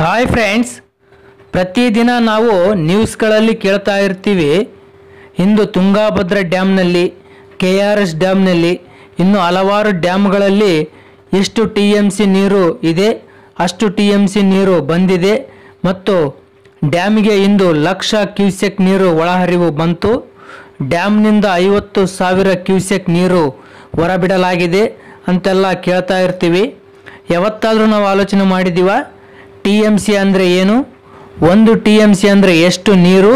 Hi friends, ಪ್ರತಿದಿನ ನಾವು ನ್ಯೂಸ್ಗಳಲ್ಲಿ ಕೇಳ್ತಾ ಇರ್ತೀವಿ. ಇಂದು ತುಂಗಾಭದ್ರಾ ಡ್ಯಾಮ್ನಲ್ಲಿ, KRS ಡ್ಯಾಮ್ನಲ್ಲಿ, ಇನ್ನು ಹಲವಾರು ಡ್ಯಾಮ್ಗಳಲ್ಲಿ ಎಷ್ಟು TMC ನೀರು ಇದೆ, ಅಷ್ಟು TMC ನೀರು ಬಂದಿದೆ ಮತ್ತು ಡ್ಯಾಮಿಗೆ ಇಂದು 1,00,000 ಕ್ಯೂಸೆಕ್ ನೀರು ಒಳಹರಿವು ಬಂತು. ಡ್ಯಾಮ್ನಿಂದ 50,000 ಕ್ಯೂಸೆಕ್ ನೀರು ಹೊರಬಿಡಲಾಗಿದೆ ಅಂತೆಲ್ಲ ಕೇಳ್ತಾ ಇರ್ತೀವಿ. ಯಾವತ್ತಾದರೂ ನಾವು ಆಲೋಚನೆ ಮಾಡಿದ್ದೀವ TMC ಅಂದರೆ ಏನು, 1 TMC ಅಂದರೆ ಎಷ್ಟು ನೀರು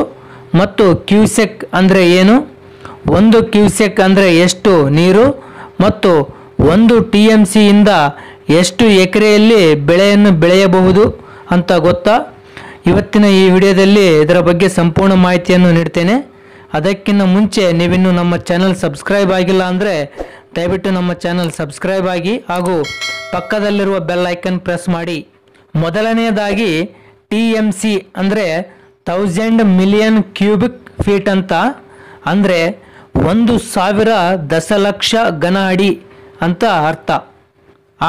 ಮತ್ತು ಕ್ಯೂಸೆಕ್ ಅಂದರೆ ಏನು, 1 ಕ್ಯೂಸೆಕ್ ಅಂದರೆ ಎಷ್ಟು ನೀರು ಮತ್ತು 1 TMC ಇಂದ ಎಷ್ಟು ಎಕರೆಯಲ್ಲಿ ಬೆಳೆಯನ್ನು ಬೆಳೆಯಬಹುದು ಅಂತ ಗೊತ್ತಾ? ಇವತ್ತಿನ ಈ ವಿಡಿಯೋದಲ್ಲಿ ಇದರ ಬಗ್ಗೆ ಸಂಪೂರ್ಣ ಮಾಹಿತಿಯನ್ನು ನೀಡ್ತೇನೆ. ಅದಕ್ಕಿಂತ ಮುಂಚೆ ನೀವಿನ್ನೂ ನಮ್ಮ ಚಾನಲ್ ಸಬ್ಸ್ಕ್ರೈಬ್ ಆಗಿಲ್ಲ ಅಂದರೆ ದಯವಿಟ್ಟು ನಮ್ಮ ಚಾನಲ್ ಸಬ್ಸ್ಕ್ರೈಬ್ ಆಗಿ ಹಾಗೂ ಪಕ್ಕದಲ್ಲಿರುವ ಬೆಲ್ ಐಕನ್ ಪ್ರೆಸ್ ಮಾಡಿ. ಮೊದಲನೆಯದಾಗಿ TMC ಅಂದರೆ 1000 ಮಿಲಿಯನ್ ಕ್ಯೂಬಿಕ್ ಫೀಟ್ ಅಂತ, ಅಂದರೆ 1,000 ದಶಲಕ್ಷ ಘನ ಅಡಿ ಅಂತ ಅರ್ಥ.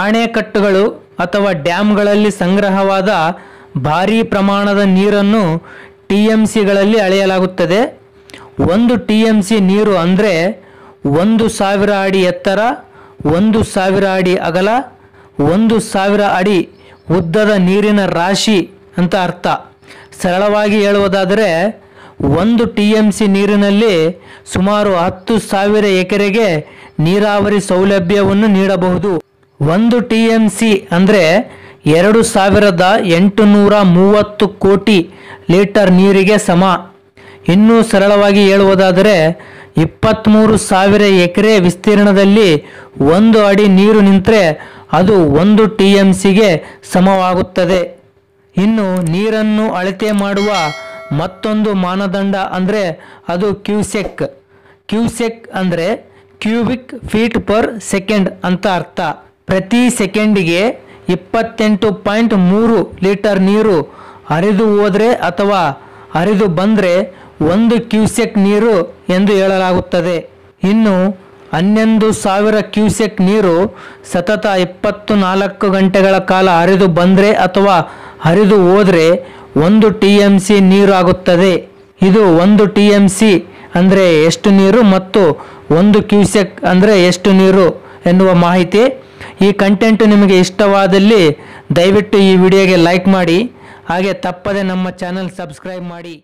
ಅಣೆಕಟ್ಟುಗಳು ಅಥವಾ ಡ್ಯಾಮ್ಗಳಲ್ಲಿ ಸಂಗ್ರಹವಾದ ಭಾರೀ ಪ್ರಮಾಣದ ನೀರನ್ನು TMCಗಳಲ್ಲಿ ಅಳೆಯಲಾಗುತ್ತದೆ. 1 TMC ನೀರು ಅಂದರೆ 1,000 ಅಡಿ ಎತ್ತರ, 1,000 ಅಡಿ ಅಗಲ, 1,000 ಅಡಿ ಉದ್ದದ ನೀರಿನ ರಾಶಿ ಅಂತ ಅರ್ಥ. ಸರಳವಾಗಿ ಹೇಳುವುದಾದರೆ 1 TMC ನೀರಿನಲ್ಲಿ ಸುಮಾರು 10,000 ಎಕರೆಗೆ ನೀರಾವರಿ ಸೌಲಭ್ಯವನ್ನು ನೀಡಬಹುದು. 1 TMC ಅಂದರೆ 2,830 ಕೋಟಿ ಲೀಟರ್ ನೀರಿಗೆ ಸಮ. ಇನ್ನೂ ಸರಳವಾಗಿ ಹೇಳುವುದಾದರೆ 23,000 ಎಕರೆ ವಿಸ್ತೀರ್ಣದಲ್ಲಿ 1 ಅಡಿ ನೀರು ನಿಂತರೆ ಅದು 1 TMCಗೆ ಸಮವಾಗುತ್ತದೆ. ಇನ್ನು ನೀರನ್ನು ಅಳತೆ ಮಾಡುವ ಮತ್ತೊಂದು ಮಾನದಂಡ ಅಂದರೆ ಅದು ಕ್ಯೂಸೆಕ್. ಕ್ಯೂಸೆಕ್ ಅಂದರೆ ಕ್ಯೂಬಿಕ್ ಫೀಟ್ ಪರ್ ಸೆಕೆಂಡ್ ಅಂತ ಅರ್ಥ. ಪ್ರತಿ ಸೆಕೆಂಡಿಗೆ 28.3 ಲೀಟರ್ ನೀರು ಹರಿದು ಹೋದರೆ ಅಥವಾ ಹರಿದು ಬಂದರೆ 1 ಕ್ಯೂಸೆಕ್ ನೀರು ಎಂದು ಹೇಳಲಾಗುತ್ತದೆ. ಇನ್ನು 11,000 ಕ್ಯೂಸೆಕ್ ನೀರು ಸತತ 24 ಗಂಟೆಗಳ ಕಾಲ ಹರಿದು ಬಂದರೆ ಅಥವಾ ಹರಿದು ಹೋದರೆ 1 TMC ನೀರು ಆಗುತ್ತದೆ. ಇದು 1 TMC ಅಂದರೆ ಎಷ್ಟು ನೀರು ಮತ್ತು 1 ಕ್ಯೂಸೆಕ್ ಅಂದರೆ ಎಷ್ಟು ನೀರು ಎನ್ನುವ ಮಾಹಿತಿ. ಈ ಕಂಟೆಂಟ್ ನಿಮಗೆ ಇಷ್ಟವಾದಲ್ಲಿ ದಯವಿಟ್ಟು ಈ ವಿಡಿಯೋಗೆ ಲೈಕ್ ಮಾಡಿ, ಹಾಗೆ ತಪ್ಪದೆ ನಮ್ಮ ಚಾನಲ್ ಸಬ್ಸ್ಕ್ರೈಬ್ ಮಾಡಿ.